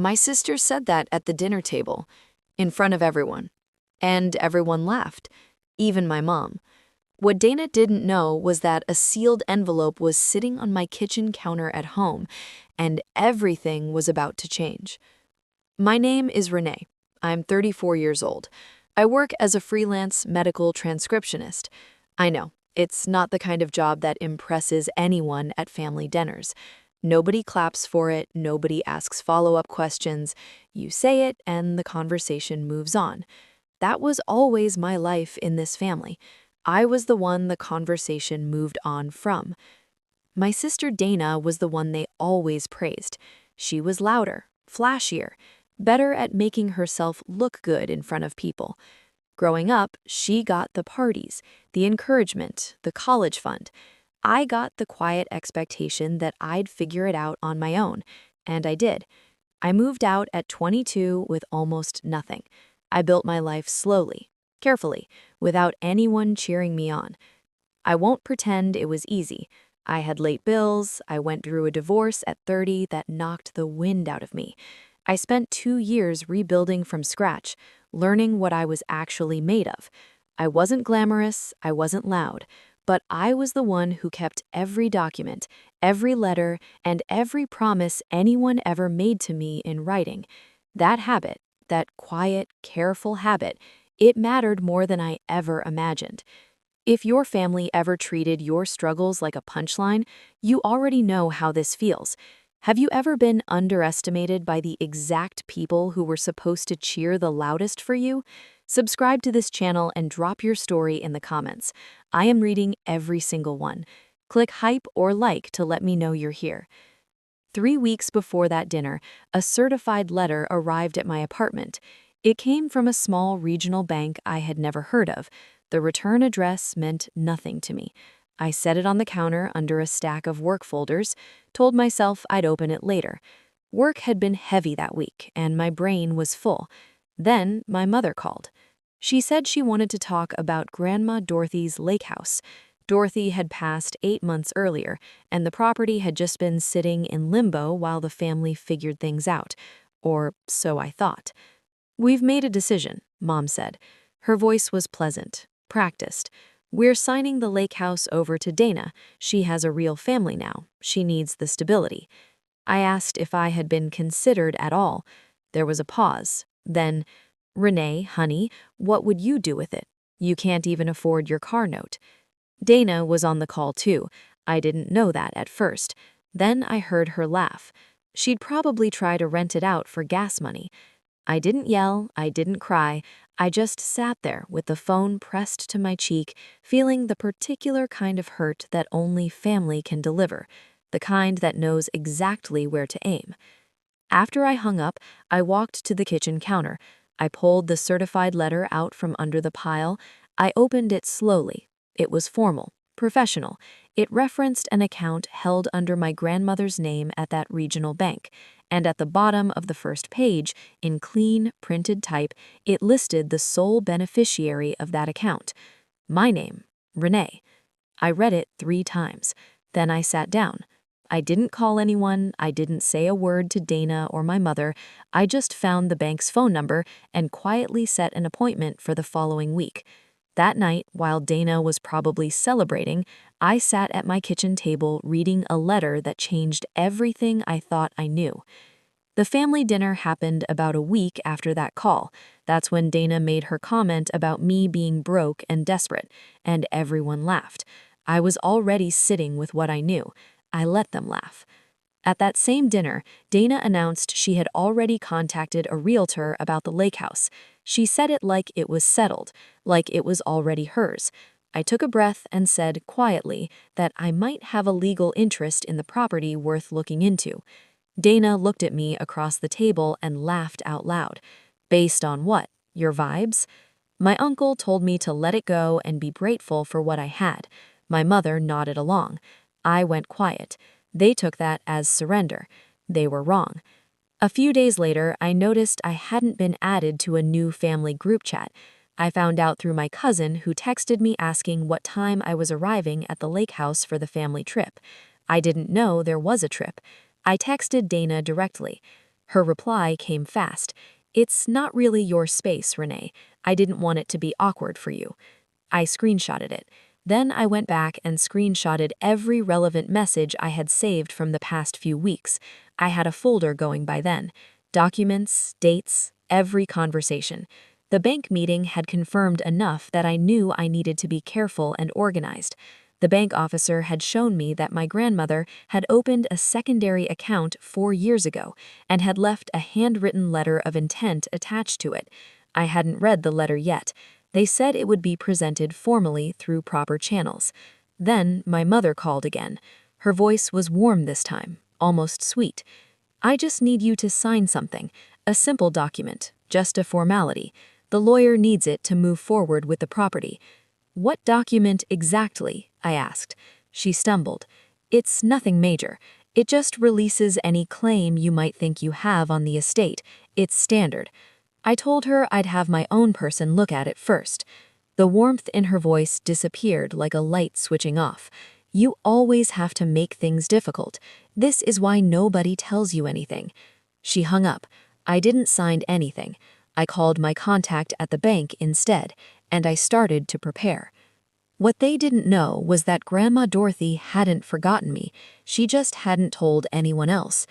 My sister said that at the dinner table, in front of everyone. And everyone laughed, even my mom. What Dana didn't know was that a sealed envelope was sitting on my kitchen counter at home, and everything was about to change. My name is Renee. I'm 34 years old. I work as a freelance medical transcriptionist. I know, it's not the kind of job that impresses anyone at family dinners. Nobody claps for it, nobody asks follow-up questions. You say it, and the conversation moves on. That was always my life in this family. I was the one the conversation moved on from. My sister Dana was the one they always praised. She was louder, flashier, better at making herself look good in front of people. Growing up, she got the parties, the encouragement, the college fund. I got the quiet expectation that I'd figure it out on my own, and I did. I moved out at 22 with almost nothing. I built my life slowly, carefully, without anyone cheering me on. I won't pretend it was easy. I had late bills, I went through a divorce at 30 that knocked the wind out of me. I spent 2 years rebuilding from scratch, learning what I was actually made of. I wasn't glamorous, I wasn't loud, but I was the one who kept every document, every letter, and every promise anyone ever made to me in writing. That habit, that quiet, careful habit, it mattered more than I ever imagined. If your family ever treated your struggles like a punchline, you already know how this feels. Have you ever been underestimated by the exact people who were supposed to cheer the loudest for you? Subscribe to this channel and drop your story in the comments. I am reading every single one. Click hype or like to let me know you're here. 3 weeks before that dinner, a certified letter arrived at my apartment. It came from a small regional bank I had never heard of. The return address meant nothing to me. I set it on the counter under a stack of work folders, told myself I'd open it later. Work had been heavy that week, and my brain was full. Then my mother called. She said she wanted to talk about Grandma Dorothy's lake house. Dorothy had passed 8 months earlier, and the property had just been sitting in limbo while the family figured things out. Or so I thought. "We've made a decision," Mom said. Her voice was pleasant, practiced. "We're signing the lake house over to Dana. She has a real family now. She needs the stability." I asked if I had been considered at all. There was a pause. Then, "Renee, honey, what would you do with it? You can't even afford your car note." Dana was on the call too. I didn't know that at first. Then I heard her laugh. She'd probably try to rent it out for gas money. I didn't yell, I didn't cry. I just sat there with the phone pressed to my cheek, feeling the particular kind of hurt that only family can deliver, the kind that knows exactly where to aim. After I hung up, I walked to the kitchen counter. I pulled the certified letter out from under the pile. I opened it slowly. It was formal, professional. It referenced an account held under my grandmother's name at that regional bank, and at the bottom of the first page, in clean, printed type, it listed the sole beneficiary of that account. My name, Renee. I read it 3 times. Then I sat down. I didn't call anyone, I didn't say a word to Dana or my mother. I just found the bank's phone number and quietly set an appointment for the following week. That night, while Dana was probably celebrating, I sat at my kitchen table reading a letter that changed everything I thought I knew. The family dinner happened about a week after that call. That's when Dana made her comment about me being broke and desperate, and everyone laughed. I was already sitting with what I knew. I let them laugh. At that same dinner, Dana announced she had already contacted a realtor about the lake house. She said it like it was settled, like it was already hers. I took a breath and said quietly that I might have a legal interest in the property worth looking into. Dana looked at me across the table and laughed out loud. "Based on what? Your vibes?" My uncle told me to let it go and be grateful for what I had. My mother nodded along. I went quiet. They took that as surrender. They were wrong. A few days later, I noticed I hadn't been added to a new family group chat. I found out through my cousin, who texted me asking what time I was arriving at the lake house for the family trip. I didn't know there was a trip. I texted Dana directly. Her reply came fast. "It's not really your space, Renee. I didn't want it to be awkward for you." I screenshotted it. Then I went back and screenshotted every relevant message I had saved from the past few weeks. I had a folder going by then. Documents, dates, every conversation. The bank meeting had confirmed enough that I knew I needed to be careful and organized. The bank officer had shown me that my grandmother had opened a secondary account 4 years ago and had left a handwritten letter of intent attached to it. I hadn't read the letter yet. They said it would be presented formally through proper channels. Then my mother called again. Her voice was warm this time, almost sweet. "I just need you to sign something, a simple document, just a formality. The lawyer needs it to move forward with the property." "What document exactly?" I asked. She stumbled. "It's nothing major. It just releases any claim you might think you have on the estate. It's standard." I told her I'd have my own person look at it first. The warmth in her voice disappeared like a light switching off. "You always have to make things difficult. This is why nobody tells you anything." She hung up. I didn't sign anything. I called my contact at the bank instead, and I started to prepare. What they didn't know was that Grandma Dorothy hadn't forgotten me. She just hadn't told anyone else.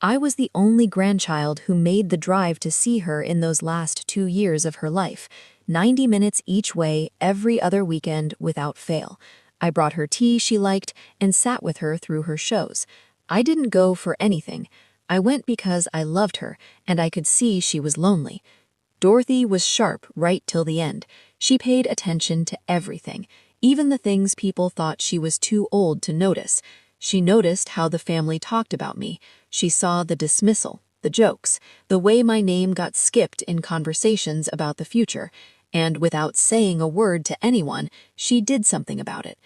I was the only grandchild who made the drive to see her in those last 2 years of her life, 90 minutes each way every other weekend without fail. I brought her tea she liked and sat with her through her shows. I didn't go for anything. I went because I loved her, and I could see she was lonely. Dorothy was sharp right till the end. She paid attention to everything, even the things people thought she was too old to notice. She noticed how the family talked about me. She saw the dismissal, the jokes, the way my name got skipped in conversations about the future, and without saying a word to anyone, she did something about it.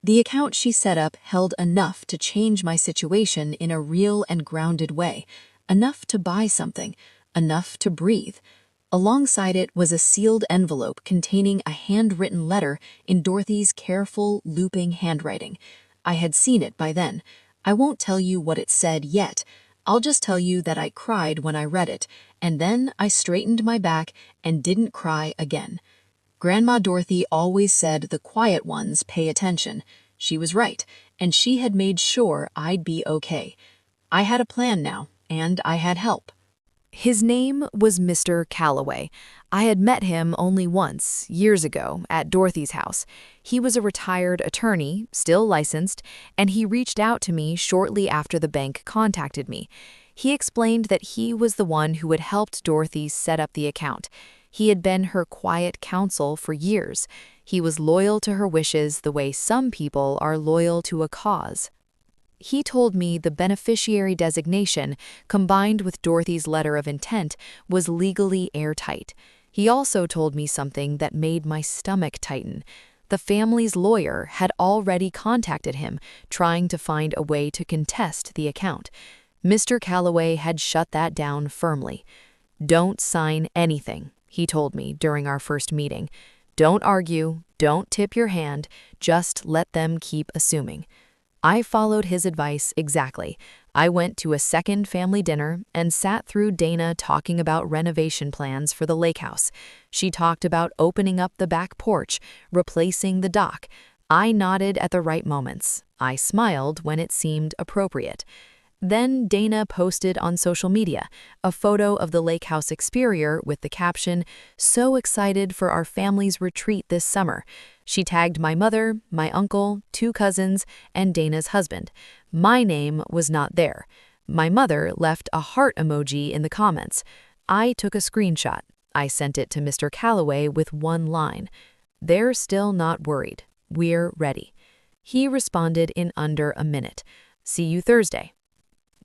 The account she set up held enough to change my situation in a real and grounded way, enough to buy something, enough to breathe. Alongside it was a sealed envelope containing a handwritten letter in Dorothy's careful, looping handwriting. I had seen it by then. I won't tell you what it said yet. I'll just tell you that I cried when I read it, and then I straightened my back and didn't cry again. Grandma Dorothy always said the quiet ones pay attention. She was right, and she had made sure I'd be okay. I had a plan now, and I had help. His name was Mr. Calloway. I had met him only once, years ago, at Dorothy's house. He was a retired attorney, still licensed, and he reached out to me shortly after the bank contacted me. He explained that he was the one who had helped Dorothy set up the account. He had been her quiet counsel for years. He was loyal to her wishes the way some people are loyal to a cause. He told me the beneficiary designation, combined with Dorothy's letter of intent, was legally airtight. He also told me something that made my stomach tighten. The family's lawyer had already contacted him, trying to find a way to contest the account. Mr. Calloway had shut that down firmly. "Don't sign anything," he told me during our first meeting. "Don't argue, don't tip your hand, just let them keep assuming." I followed his advice exactly. I went to a second family dinner and sat through Dana talking about renovation plans for the lake house. She talked about opening up the back porch, replacing the dock. I nodded at the right moments. I smiled when it seemed appropriate. Then Dana posted on social media a photo of the lake house exterior with the caption, "So excited for our family's retreat this summer." She tagged my mother, my uncle, 2 cousins, and Dana's husband. My name was not there. My mother left a heart emoji in the comments. I took a screenshot. I sent it to Mr. Calloway with one line. "They're still not worried. We're ready." He responded in under a minute. "See you Thursday."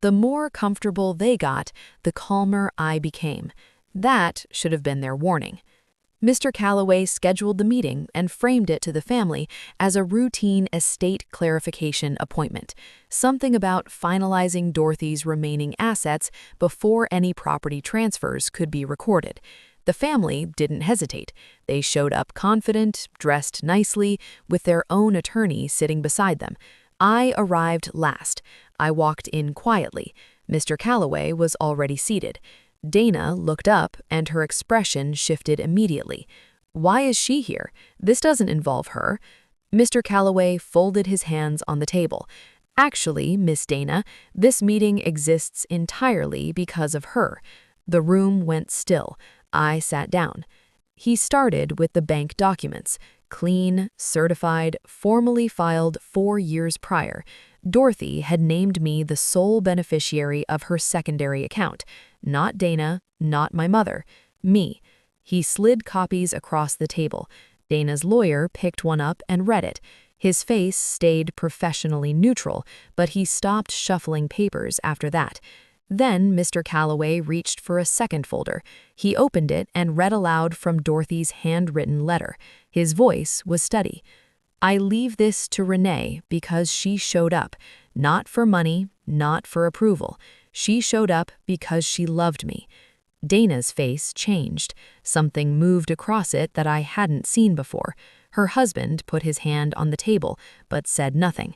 The more comfortable they got, the calmer I became. That should have been their warning. Mr. Calloway scheduled the meeting and framed it to the family as a routine estate clarification appointment, something about finalizing Dorothy's remaining assets before any property transfers could be recorded. The family didn't hesitate. They showed up confident, dressed nicely, with their own attorney sitting beside them. I arrived last. I walked in quietly. Mr. Calloway was already seated. Dana looked up, and her expression shifted immediately. "Why is she here? This doesn't involve her." Mr. Calloway folded his hands on the table. "Actually, Miss Dana, this meeting exists entirely because of her." The room went still. I sat down. He started with the bank documents. Clean, certified, formally filed 4 years prior. Dorothy had named me the sole beneficiary of her secondary account. Not Dana, not my mother. Me. He slid copies across the table. Dana's lawyer picked one up and read it. His face stayed professionally neutral, but he stopped shuffling papers after that. Then Mr. Calloway reached for a second folder. He opened it and read aloud from Dorothy's handwritten letter. His voice was steady. "I leave this to Renee because she showed up. Not for money, not for approval. She showed up because she loved me." Dana's face changed. Something moved across it that I hadn't seen before. Her husband put his hand on the table, but said nothing.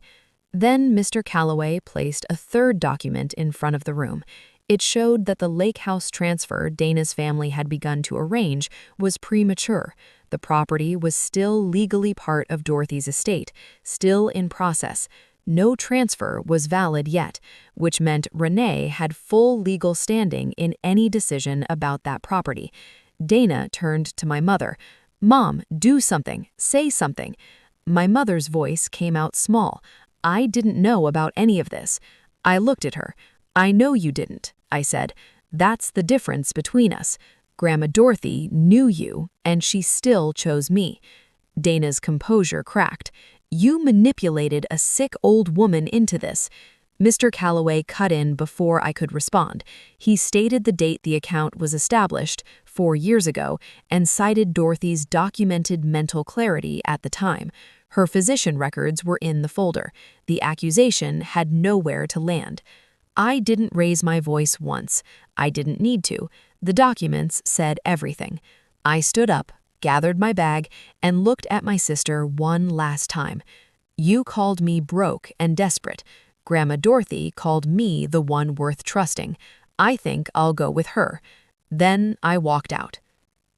Then Mr. Calloway placed a third document in front of the room. It showed that the lake house transfer Dana's family had begun to arrange was premature. The property was still legally part of Dorothy's estate, still in process. No transfer was valid yet, which meant Renee had full legal standing in any decision about that property. Dana turned to my mother. "Mom, do something, say something." My mother's voice came out small. "I didn't know about any of this." I looked at her. "I know you didn't," I said. "That's the difference between us. Grandma Dorothy knew you, and she still chose me." Dana's composure cracked. "You manipulated a sick old woman into this." Mr. Calloway cut in before I could respond. He stated the date the account was established, 4 years ago, and cited Dorothy's documented mental clarity at the time. Her physician records were in the folder. The accusation had nowhere to land. I didn't raise my voice once. I didn't need to. The documents said everything. I stood up, gathered my bag, and looked at my sister one last time. "You called me broke and desperate. Grandma Dorothy called me the one worth trusting. I think I'll go with her." Then I walked out.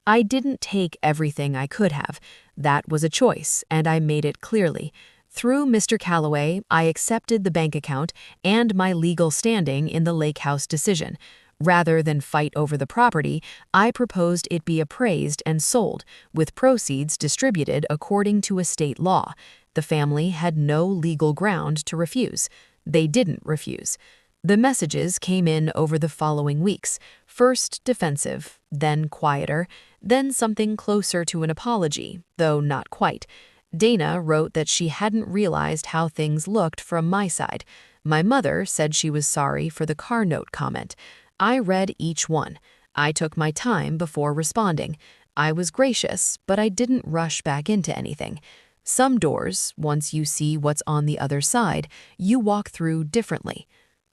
I didn't take everything I could have. That was a choice, and I made it clearly. Through Mr. Calloway, I accepted the bank account and my legal standing in the lake house decision. Rather than fight over the property, I proposed it be appraised and sold, with proceeds distributed according to estate law. The family had no legal ground to refuse. They didn't refuse. The messages came in over the following weeks, first defensive, then quieter, then something closer to an apology, though not quite. Dana wrote that she hadn't realized how things looked from my side. My mother said she was sorry for the car note comment. I read each one. I took my time before responding. I was gracious, but I didn't rush back into anything. Some doors, once you see what's on the other side, you walk through differently.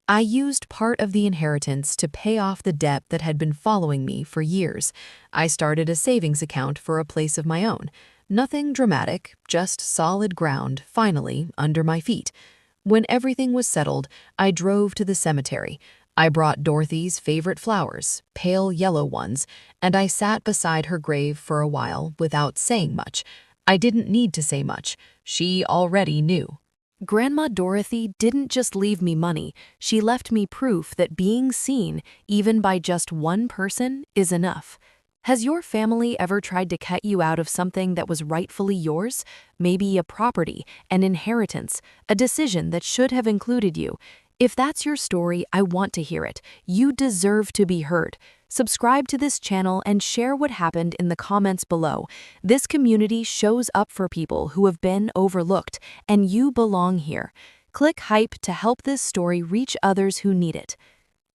I used part of the inheritance to pay off the debt that had been following me for years. I started a savings account for a place of my own. Nothing dramatic, just solid ground, finally, under my feet. When everything was settled, I drove to the cemetery. I brought Dorothy's favorite flowers, pale yellow ones, and I sat beside her grave for a while without saying much. I didn't need to say much. She already knew. Grandma Dorothy didn't just leave me money, she left me proof that being seen, even by just one person, is enough. Has your family ever tried to cut you out of something that was rightfully yours? Maybe a property, an inheritance, a decision that should have included you. If that's your story, I want to hear it. You deserve to be heard. Subscribe to this channel and share what happened in the comments below. This community shows up for people who have been overlooked, and you belong here. Click hype to help this story reach others who need it.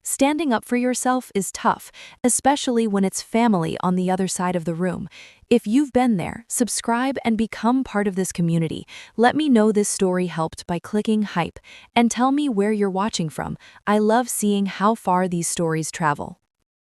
Standing up for yourself is tough, especially when it's family on the other side of the room. If you've been there, subscribe and become part of this community. Let me know this story helped by clicking hype, and tell me where you're watching from. I love seeing how far these stories travel.